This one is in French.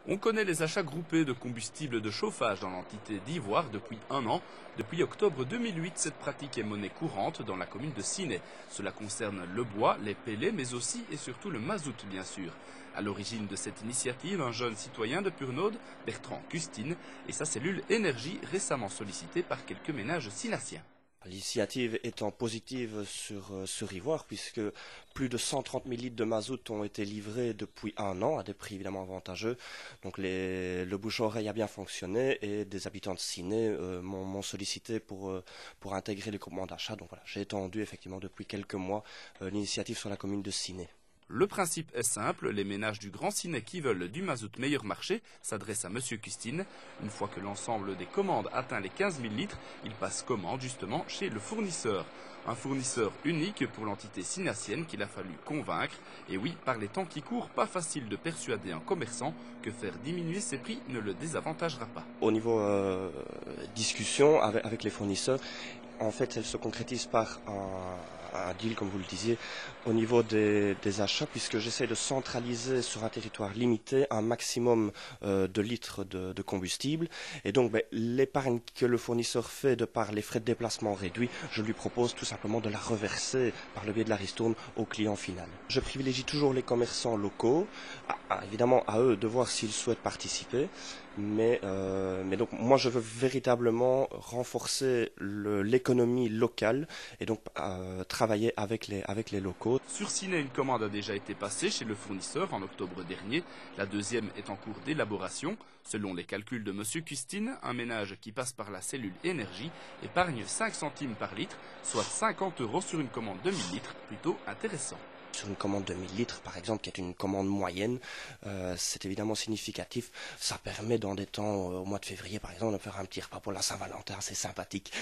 On connaît les achats groupés de combustibles de chauffage dans l'entité d'Ivoire depuis un an. Depuis octobre 2008, cette pratique est monnaie courante dans la commune de Siné. Cela concerne le bois, les pellets, mais aussi et surtout le mazout, bien sûr. À l'origine de cette initiative, un jeune citoyen de Purnode, Bertrand Custine, et sa cellule énergie récemment sollicitée par quelques ménages sinassiens. L'initiative étant positive sur Ivoire, puisque plus de 130 000 litres de mazout ont été livrés depuis un an, à des prix évidemment avantageux. Donc le bouche-oreille a bien fonctionné et des habitants de Siné m'ont sollicité pour intégrer les groupements d'achat. Donc voilà, j'ai étendu effectivement depuis quelques mois l'initiative sur la commune de Siné. Le principe est simple, les ménages du Grand Siné qui veulent du mazout meilleur marché s'adressent à Monsieur Custine. Une fois que l'ensemble des commandes atteint les 15 000 litres, ils passent commande justement chez le fournisseur. Un fournisseur unique pour l'entité sinassienne qu'il a fallu convaincre. Et oui, par les temps qui courent, pas facile de persuader un commerçant que faire diminuer ses prix ne le désavantagera pas. Au niveau discussion avec les fournisseurs, en fait, elle se concrétise par un deal, comme vous le disiez, au niveau des achats, puisque j'essaie de centraliser sur un territoire limité un maximum de litres de combustible. Et donc, l'épargne que le fournisseur fait de par les frais de déplacement réduits, je lui propose tout simplement de la reverser par le biais de la ristourne au client final. Je privilégie toujours les commerçants locaux, évidemment à eux de voir s'ils souhaitent participer. Mais donc moi je veux véritablement renforcer l'économie locale et donc travailler avec les locaux. Sur Siné, une commande a déjà été passée chez le fournisseur en octobre dernier. La deuxième est en cours d'élaboration. Selon les calculs de Monsieur Custine, un ménage qui passe par la cellule énergie épargne 5 centimes par litre, soit 50 € sur une commande de 1000 litres, plutôt intéressant. Sur une commande de 1000 litres, par exemple, qui est une commande moyenne, c'est évidemment significatif. Ça permet, dans des temps, au mois de février, par exemple, de faire un petit repas pour la Saint-Valentin, c'est sympathique.